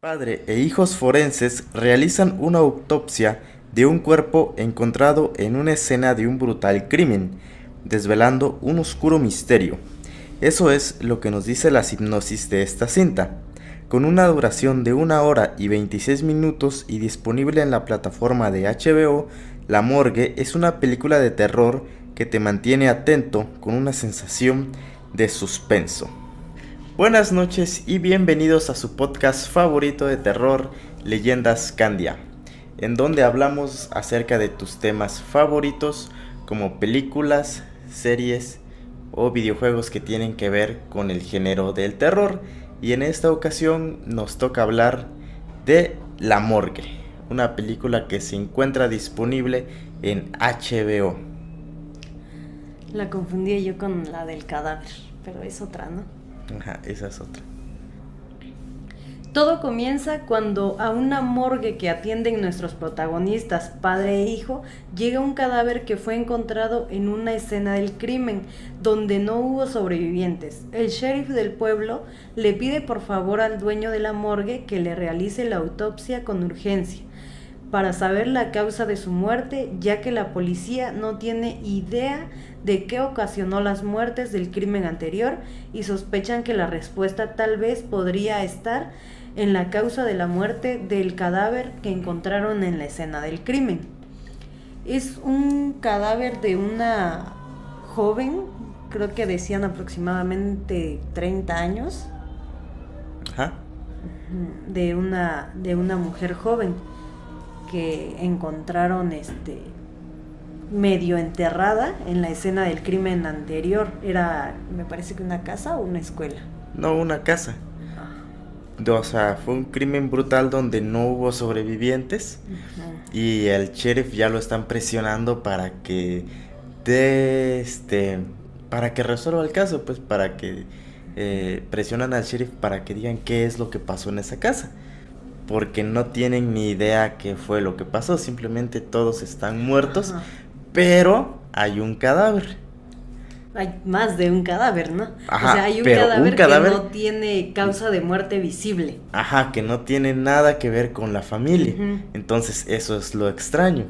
Padre e hijos forenses realizan una autopsia de un cuerpo encontrado en una escena de un brutal crimen, desvelando un oscuro misterio. Eso es lo que nos dice la sinopsis de esta cinta. Con una duración de 1 hora y 26 minutos y disponible en la plataforma de HBO, La Morgue es una película de terror que te mantiene atento con una sensación de suspenso. Buenas noches y bienvenidos a su podcast favorito de terror, Leyendas Candia, en donde hablamos acerca de tus temas favoritos como películas, series o videojuegos que tienen que ver con el género del terror. Y en esta ocasión nos toca hablar de La Morgue, una película que se encuentra disponible en HBO. La confundí yo con la del cadáver, pero es otra, ¿no? Ajá, esa es otra. Todo comienza cuando a una morgue que atienden nuestros protagonistas, padre e hijo, llega un cadáver que fue encontrado en una escena del crimen, donde no hubo sobrevivientes. El sheriff del pueblo le pide por favor al dueño de la morgue que le realice la autopsia con urgencia, para saber la causa de su muerte, ya que la policía no tiene idea de qué ocasionó las muertes del crimen anterior y sospechan que la respuesta tal vez podría estar en la causa de la muerte del cadáver que encontraron en la escena del crimen. Es un cadáver de una joven, creo que decían aproximadamente 30 años, Ajá. de una mujer joven que encontraron medio enterrada en la escena del crimen anterior. Era, me parece que una casa o una escuela. No, una casa. O sea, fue un crimen brutal donde no hubo sobrevivientes. Uh-huh. Y el sheriff ya lo están presionando para que para que resuelva el caso, pues para que presionan al sheriff para que digan qué es lo que pasó en esa casa. Porque no tienen ni idea qué fue lo que pasó, simplemente todos están muertos. Ajá. Pero hay un cadáver. Hay más de un cadáver, ¿no? Ajá, o sea, hay un cadáver que no tiene causa de muerte visible. Ajá, que no tiene nada que ver con la familia. Uh-huh. Entonces, eso es lo extraño.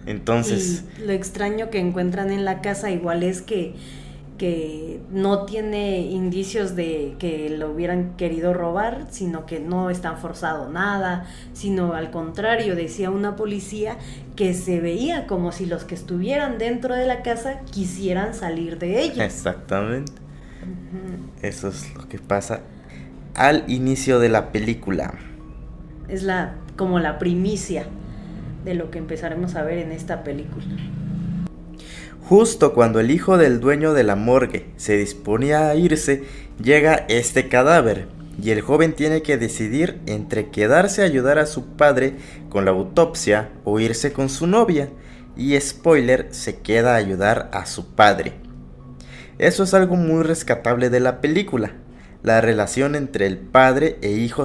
Entonces... Y lo extraño que encuentran en la casa igual es que no tiene indicios de que lo hubieran querido robar, sino que no están forzado nada, sino al contrario, decía una policía que se veía como si los que estuvieran dentro de la casa quisieran salir de ella. Exactamente. Uh-huh. Eso es lo que pasa al inicio de la película. Es como la primicia de lo que empezaremos a ver en esta película. Justo cuando el hijo del dueño de la morgue se disponía a irse, llega este cadáver y el joven tiene que decidir entre quedarse a ayudar a su padre con la autopsia o irse con su novia. Y spoiler, se queda a ayudar a su padre. Eso es algo muy rescatable de la película. La relación entre el padre e hijo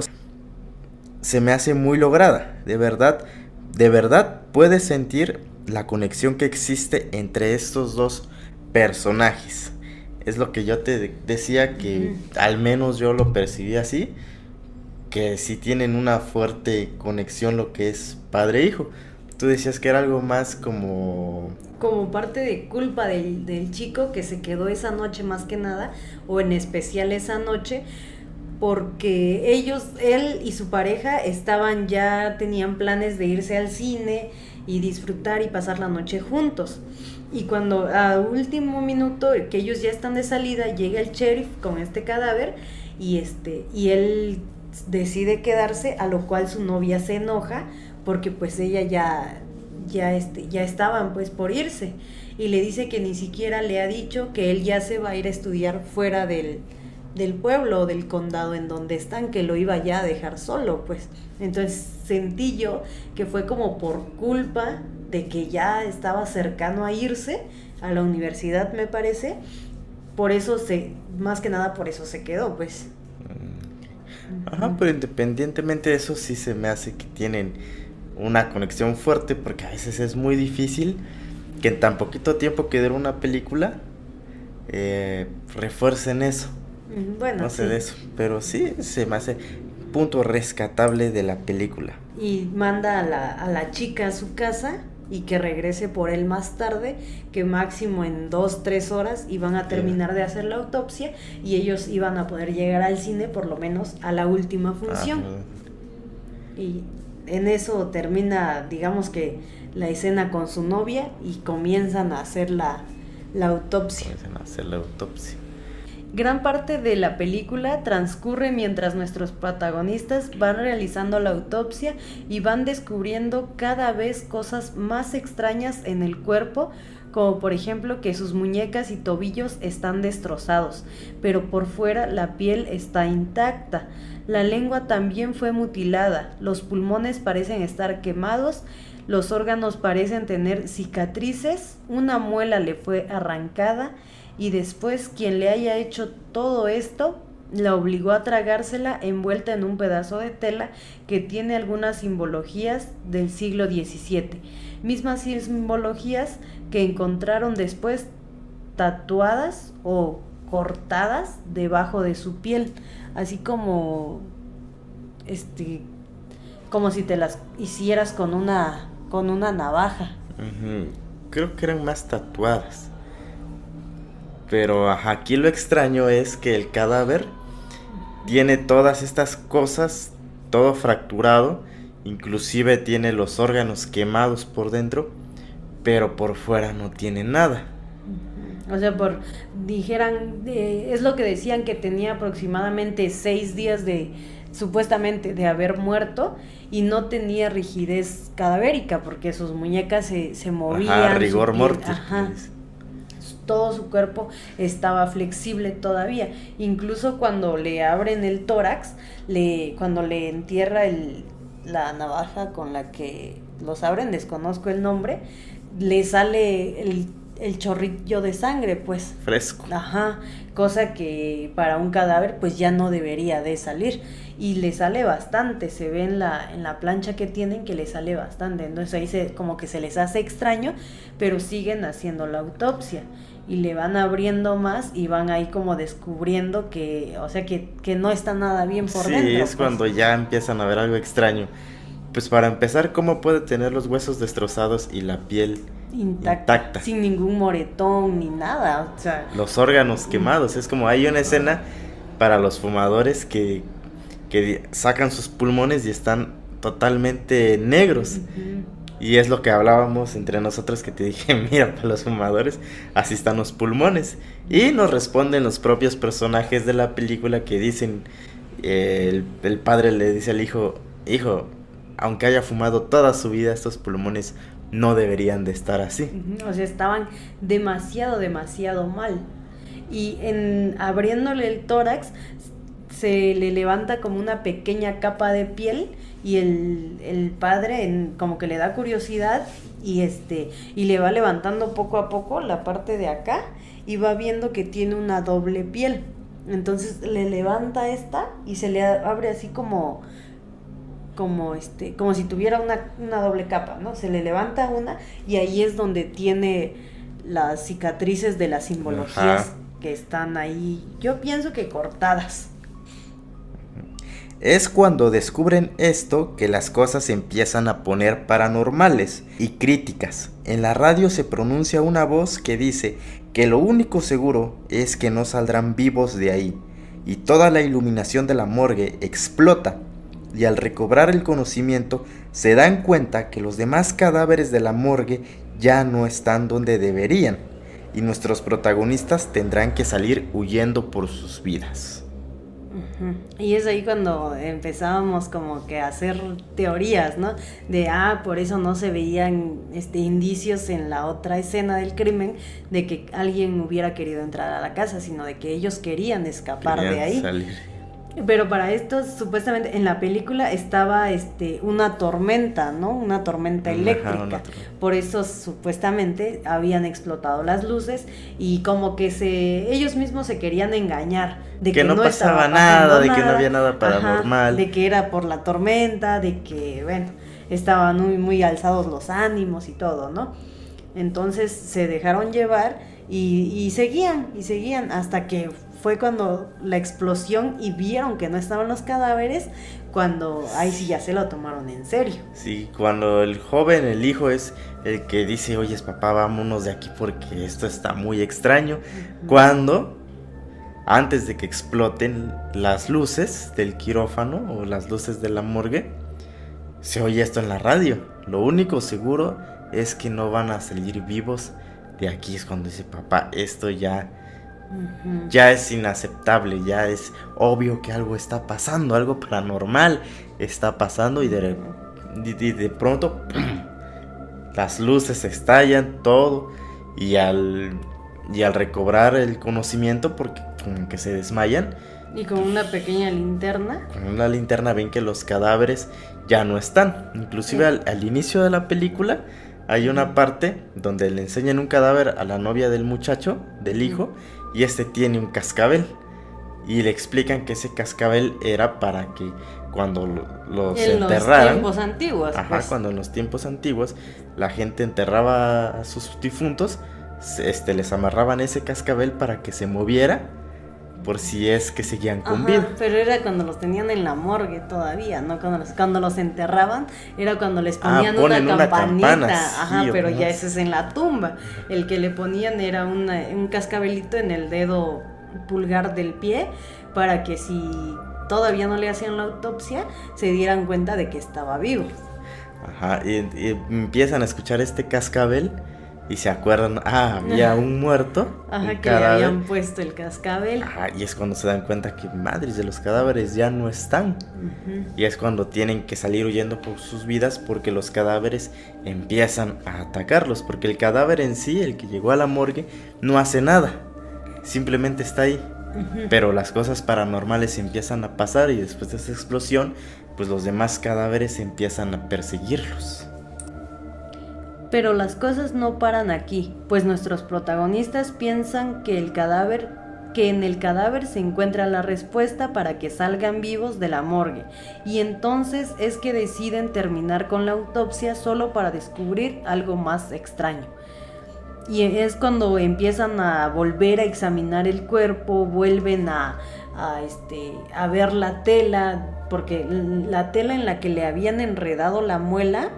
se me hace muy lograda. De verdad puedes sentir la conexión que existe entre estos dos personajes. Es lo que yo te decía, que al menos yo lo percibí así, que sí tienen una fuerte conexión lo que es padre e hijo. Tú decías que era algo más como parte de culpa del chico que se quedó esa noche más que nada, o en especial esa noche, porque él y su pareja tenían planes de irse al cine y disfrutar y pasar la noche juntos. Y cuando a último minuto, que ellos ya están de salida, llega el sheriff con este cadáver y él decide quedarse, a lo cual su novia se enoja porque pues ella ya estaban pues por irse, y le dice que ni siquiera le ha dicho que él ya se va a ir a estudiar fuera del pueblo o del condado en donde están, que lo iba ya a dejar solo, pues. Entonces sentí yo que fue como por culpa de que ya estaba cercano a irse a la universidad, me parece. Por eso más que nada por eso se quedó, pues. Ajá, pero independientemente de eso, sí se me hace que tienen una conexión fuerte, porque a veces es muy difícil que en tan poquito tiempo que dura una película refuercen eso. Bueno, no sé sí. de eso, pero sí se me hace punto rescatable de la película. Y manda a la chica a su casa y que regrese por él más tarde, que máximo en 2-3 horas iban a terminar de hacer la autopsia y ellos iban a poder llegar al cine por lo menos a la última función. Y en eso termina, digamos que la escena con su novia y comienzan a hacer la autopsia. Gran parte de la película transcurre mientras nuestros protagonistas van realizando la autopsia y van descubriendo cada vez cosas más extrañas en el cuerpo, como por ejemplo que sus muñecas y tobillos están destrozados, pero por fuera la piel está intacta. La lengua también fue mutilada, los pulmones parecen estar quemados, los órganos parecen tener cicatrices, una muela le fue arrancada. Y después quien le haya hecho todo esto la obligó a tragársela envuelta en un pedazo de tela que tiene algunas simbologías del siglo XVII, mismas simbologías que encontraron después tatuadas o cortadas debajo de su piel, así como como si te las hicieras con una navaja. Creo que eran más tatuadas. Pero aquí lo extraño es que el cadáver tiene todas estas cosas, todo fracturado, inclusive tiene los órganos quemados por dentro, pero por fuera no tiene nada. O sea, es lo que decían, que tenía aproximadamente 6 días supuestamente de haber muerto y no tenía rigidez cadavérica porque sus muñecas se movían. Rigor mortis. Todo su cuerpo estaba flexible todavía. Incluso cuando le abren el tórax, cuando le entierra la navaja con la que los abren, desconozco el nombre, le sale el chorrillo de sangre, pues. Fresco. Cosa que para un cadáver pues ya no debería de salir. Y le sale bastante, se ve en la plancha que tienen que le sale bastante. Entonces ahí como que se les hace extraño, pero siguen haciendo la autopsia. Y le van abriendo más y van ahí como descubriendo que no está nada bien por dentro. Sí, es cuando ya empiezan a ver algo extraño. Pues para empezar, ¿cómo puede tener los huesos destrozados y la piel intacta? Sin ningún moretón ni nada. O sea, los órganos quemados. Es como hay una escena para los fumadores que sacan sus pulmones y están totalmente negros. Y es lo que hablábamos entre nosotros, que te dije, mira, para los fumadores así están los pulmones. Y nos responden los propios personajes de la película que dicen, el padre le dice al hijo, aunque haya fumado toda su vida, estos pulmones no deberían de estar así. O sea, estaban demasiado mal. Y abriéndole el tórax, se le levanta como una pequeña capa de piel. Y el padre como que le da curiosidad y le va levantando poco a poco la parte de acá y va viendo que tiene una doble piel. Entonces le levanta esta y se le abre así como si tuviera una doble capa, ¿no? Se le levanta una y ahí es donde tiene las cicatrices de las simbologías que están ahí, yo pienso que cortadas. Es cuando descubren esto que las cosas se empiezan a poner paranormales y críticas. En la radio se pronuncia una voz que dice que lo único seguro es que no saldrán vivos de ahí, y toda la iluminación de la morgue explota, y al recobrar el conocimiento se dan cuenta que los demás cadáveres de la morgue ya no están donde deberían, y nuestros protagonistas tendrán que salir huyendo por sus vidas. Y es ahí cuando empezábamos como que a hacer teorías, ¿no? De, por eso no se veían indicios en la otra escena del crimen de que alguien hubiera querido entrar a la casa, sino de que ellos querían escapar de ahí. Salir. Pero para esto, supuestamente, en la película estaba una tormenta, ¿no? Una tormenta eléctrica. Por eso, supuestamente, habían explotado las luces y como que ellos mismos se querían engañar de que no pasaba nada, de que no había nada paranormal. De que era por la tormenta, de que, estaban muy, muy alzados los ánimos y todo, ¿no? Entonces se dejaron llevar y seguían hasta que fue cuando la explosión y vieron que no estaban los cadáveres, cuando ahí sí ya se lo tomaron en serio. Sí, cuando el joven, el hijo, es el que dice, oye, papá, vámonos de aquí porque esto está muy extraño. Cuando, antes de que exploten las luces del quirófano o las luces de la morgue, se oye esto en la radio. Lo único seguro es que no van a salir vivos de aquí. Es cuando dice, papá, esto ya es inaceptable, ya es obvio que algo está pasando, algo paranormal está pasando y de pronto las luces estallan, todo, y al recobrar el conocimiento, porque como que se desmayan, y con una pequeña linterna, con una linterna ven que los cadáveres ya no están. Inclusive al inicio de la película hay una parte donde le enseñan un cadáver a la novia del muchacho, del hijo, y este tiene un cascabel. Y le explican que ese cascabel era para que cuando los enterraran... En los tiempos antiguos. Ajá, cuando en los tiempos antiguos la gente enterraba a sus difuntos, les amarraban ese cascabel para que se moviera por si es que seguían con vida. Pero era cuando los tenían en la morgue todavía, ¿no? Cuando los enterraban, era cuando les ponían una campanita. Sí, pero ya ese es en la tumba. El que le ponían era un cascabelito en el dedo pulgar del pie, para que si todavía no le hacían la autopsia, se dieran cuenta de que estaba vivo. Ajá, y empiezan a escuchar este cascabel y se acuerdan, había un muerto. Ajá, que le habían puesto el cascabel. Ajá, y es cuando se dan cuenta que madres de los cadáveres ya no están. Y es cuando tienen que salir huyendo por sus vidas, porque los cadáveres empiezan a atacarlos, porque el cadáver en sí, el que llegó a la morgue, no hace nada, simplemente está ahí. Pero las cosas paranormales empiezan a pasar, y después de esa explosión, pues los demás cadáveres empiezan a perseguirlos. Pero las cosas no paran aquí, pues nuestros protagonistas piensan que en el cadáver se encuentra la respuesta para que salgan vivos de la morgue, y entonces es que deciden terminar con la autopsia solo para descubrir algo más extraño. Y es cuando empiezan a volver a examinar el cuerpo, vuelven a ver la tela, porque la tela en la que le habían enredado la muela,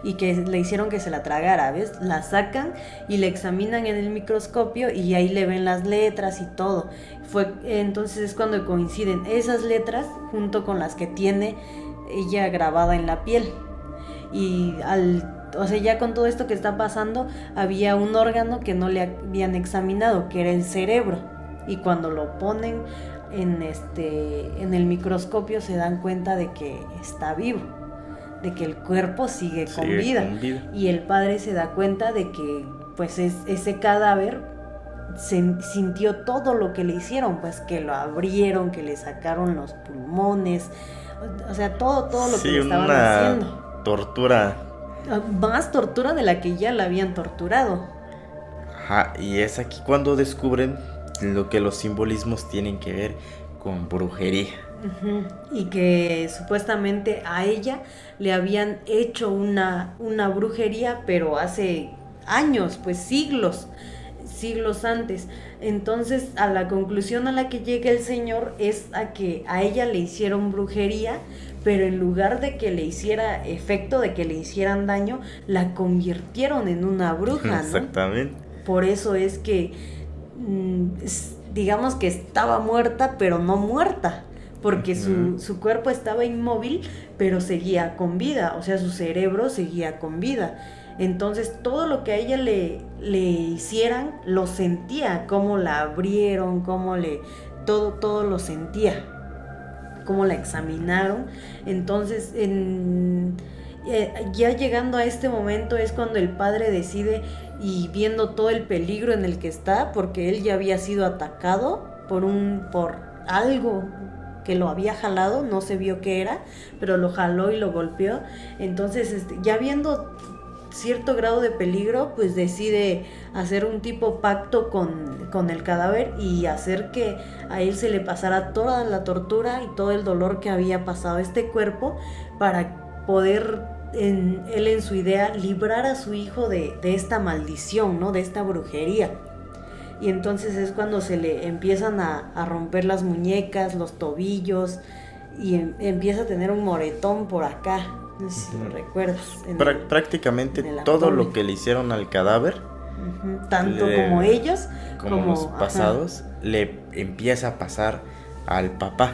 y que le hicieron que se la tragara, ¿ves? La sacan y la examinan en el microscopio, y ahí le ven las letras y todo. Entonces es cuando coinciden esas letras junto con las que tiene ella grabada en la piel. Y ya con todo esto que está pasando, había un órgano que no le habían examinado, que era el cerebro. Y cuando lo ponen en el microscopio, se dan cuenta de que está vivo, de que el cuerpo sigue con vida. Y el padre se da cuenta de que pues ese cadáver sintió todo lo que le hicieron, pues que lo abrieron, que le sacaron los pulmones, o sea, todo lo que le estaban haciendo. Tortura. Más tortura de la que ya la habían torturado. Ajá, y es aquí cuando descubren lo que los simbolismos tienen que ver con brujería. Y que supuestamente a ella le habían hecho una brujería, pero hace años, pues siglos antes. Entonces, a la conclusión a la que llega el señor es a que a ella le hicieron brujería, pero en lugar de que le hiciera efecto, de que le hicieran daño, la convirtieron en una bruja, ¿no? Exactamente. Por eso es que digamos que estaba muerta, pero no muerta, porque su cuerpo estaba inmóvil, pero seguía con vida, o sea, su cerebro seguía con vida. Entonces todo lo que a ella le hicieran, lo sentía, cómo la abrieron, todo lo sentía, cómo la examinaron. Entonces ya llegando a este momento es cuando el padre decide, y viendo todo el peligro en el que está, porque él ya había sido atacado por algo que lo había jalado, no se vio qué era, pero lo jaló y lo golpeó. Entonces ya viendo cierto grado de peligro, pues decide hacer un tipo pacto con el cadáver y hacer que a él se le pasara toda la tortura y todo el dolor que había pasado este cuerpo, para poder él en su idea librar a su hijo de esta maldición, ¿no? De esta brujería. y entonces es cuando se le empiezan a romper las muñecas, los tobillos, y empieza a tener un moretón por acá, no sé si lo recuerdas. Prácticamente en el todo abdomen. lo que le hicieron al cadáver, Tanto como ellos, como los pasados, le empieza a pasar al papá,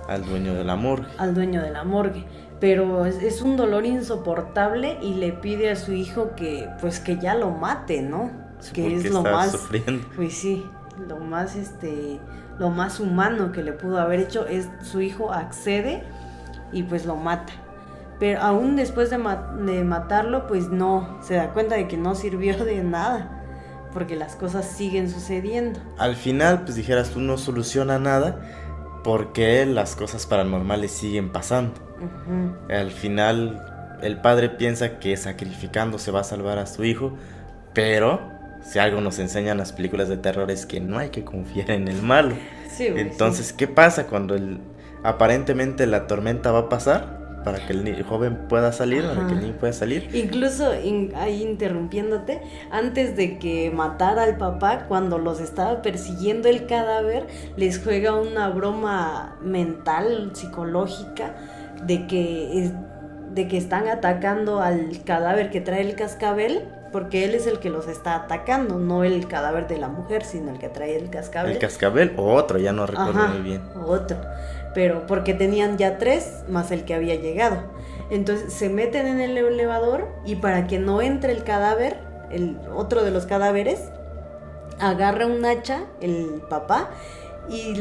al dueño de la morgue. Al dueño de la morgue. Pero es un dolor insoportable y le pide a su hijo que pues que ya lo mate, ¿no? Sí, que es porque lo está más sufriendo. Pues sí, lo más humano que le pudo haber hecho es su hijo accede y pues lo mata. Pero aún después de matarlo, pues no, se da cuenta de que no sirvió de nada, porque las cosas siguen sucediendo. Al final, pues dijeras tú, no soluciona nada porque las cosas paranormales siguen pasando. Al final, el padre piensa que sacrificando se va a salvar a su hijo, pero si algo nos enseñan las películas de terror es que no hay que confiar en el malo. Sí, Entonces, sí. ¿qué pasa cuando aparentemente la tormenta va a pasar para que el joven pueda salir, para que el niño pueda salir? Incluso, ahí interrumpiéndote, antes de que matara al papá, cuando los estaba persiguiendo el cadáver, les juega una broma mental, psicológica, de que están atacando al cadáver que trae el cascabel, porque él es el que los está atacando, no el cadáver de la mujer, sino el que trae el cascabel. El cascabel o otro, ya no recuerdo muy bien. Otro, pero porque tenían ya 3 más el que había llegado. Entonces se meten en el elevador y para que no entre el cadáver, el otro de los cadáveres, agarra un hacha, el papá, y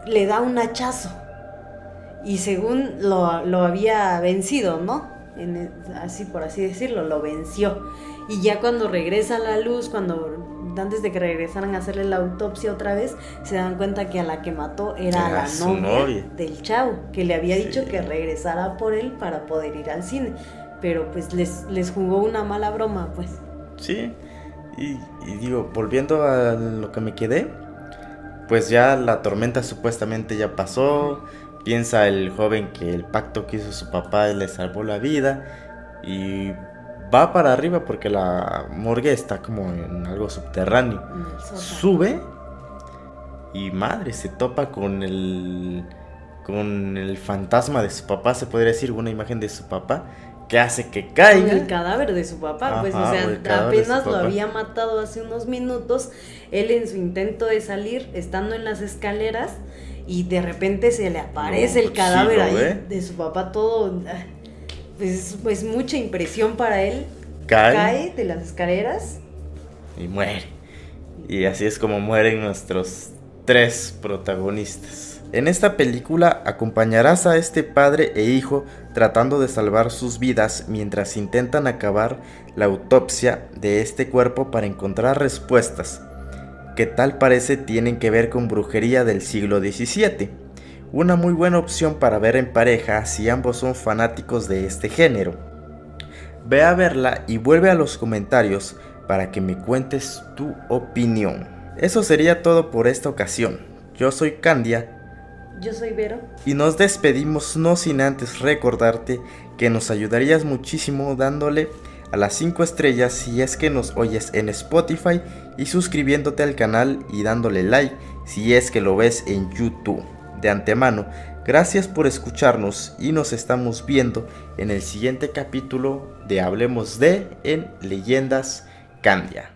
le da un hachazo. Y según lo había vencido, ¿no? Así por así decirlo, lo venció. Y ya cuando regresa a la luz, antes de que regresaran a hacerle la autopsia otra vez, se dan cuenta que a la que mató era la novia del chavo, que le había dicho que regresara por él para poder ir al cine. Pero pues les jugó una mala broma, pues. Sí, y digo, volviendo a lo que me quedé, pues ya la tormenta supuestamente ya pasó. Piensa el joven que el pacto que hizo su papá le salvó la vida y va para arriba porque la morgue está como en algo subterráneo. Sube y madre, se topa con el fantasma de su papá, se podría decir, una imagen de su papá que hace que caiga. El cadáver de su papá, pues, o sea, apenas lo había matado hace unos minutos. Él en su intento de salir, estando en las escaleras, y de repente se le aparece el cadáver ahí de su papá, todo, pues mucha impresión para él. Cae de las escaleras y muere. Y así es como mueren nuestros 3 protagonistas. En esta película acompañarás a este padre e hijo tratando de salvar sus vidas mientras intentan acabar la autopsia de este cuerpo para encontrar respuestas que tal parece tienen que ver con brujería del siglo XVII. Una muy buena opción para ver en pareja si ambos son fanáticos de este género. Ve a verla y vuelve a los comentarios para que me cuentes tu opinión. Eso sería todo por esta ocasión. Yo soy Candia. Yo soy Vero. Y nos despedimos no sin antes recordarte que nos ayudarías muchísimo dándole a las 5 estrellas si es que nos oyes en Spotify y suscribiéndote al canal y dándole like si es que lo ves en YouTube. De antemano, gracias por escucharnos y nos estamos viendo en el siguiente capítulo de Hablemos de en Leyendas Candia.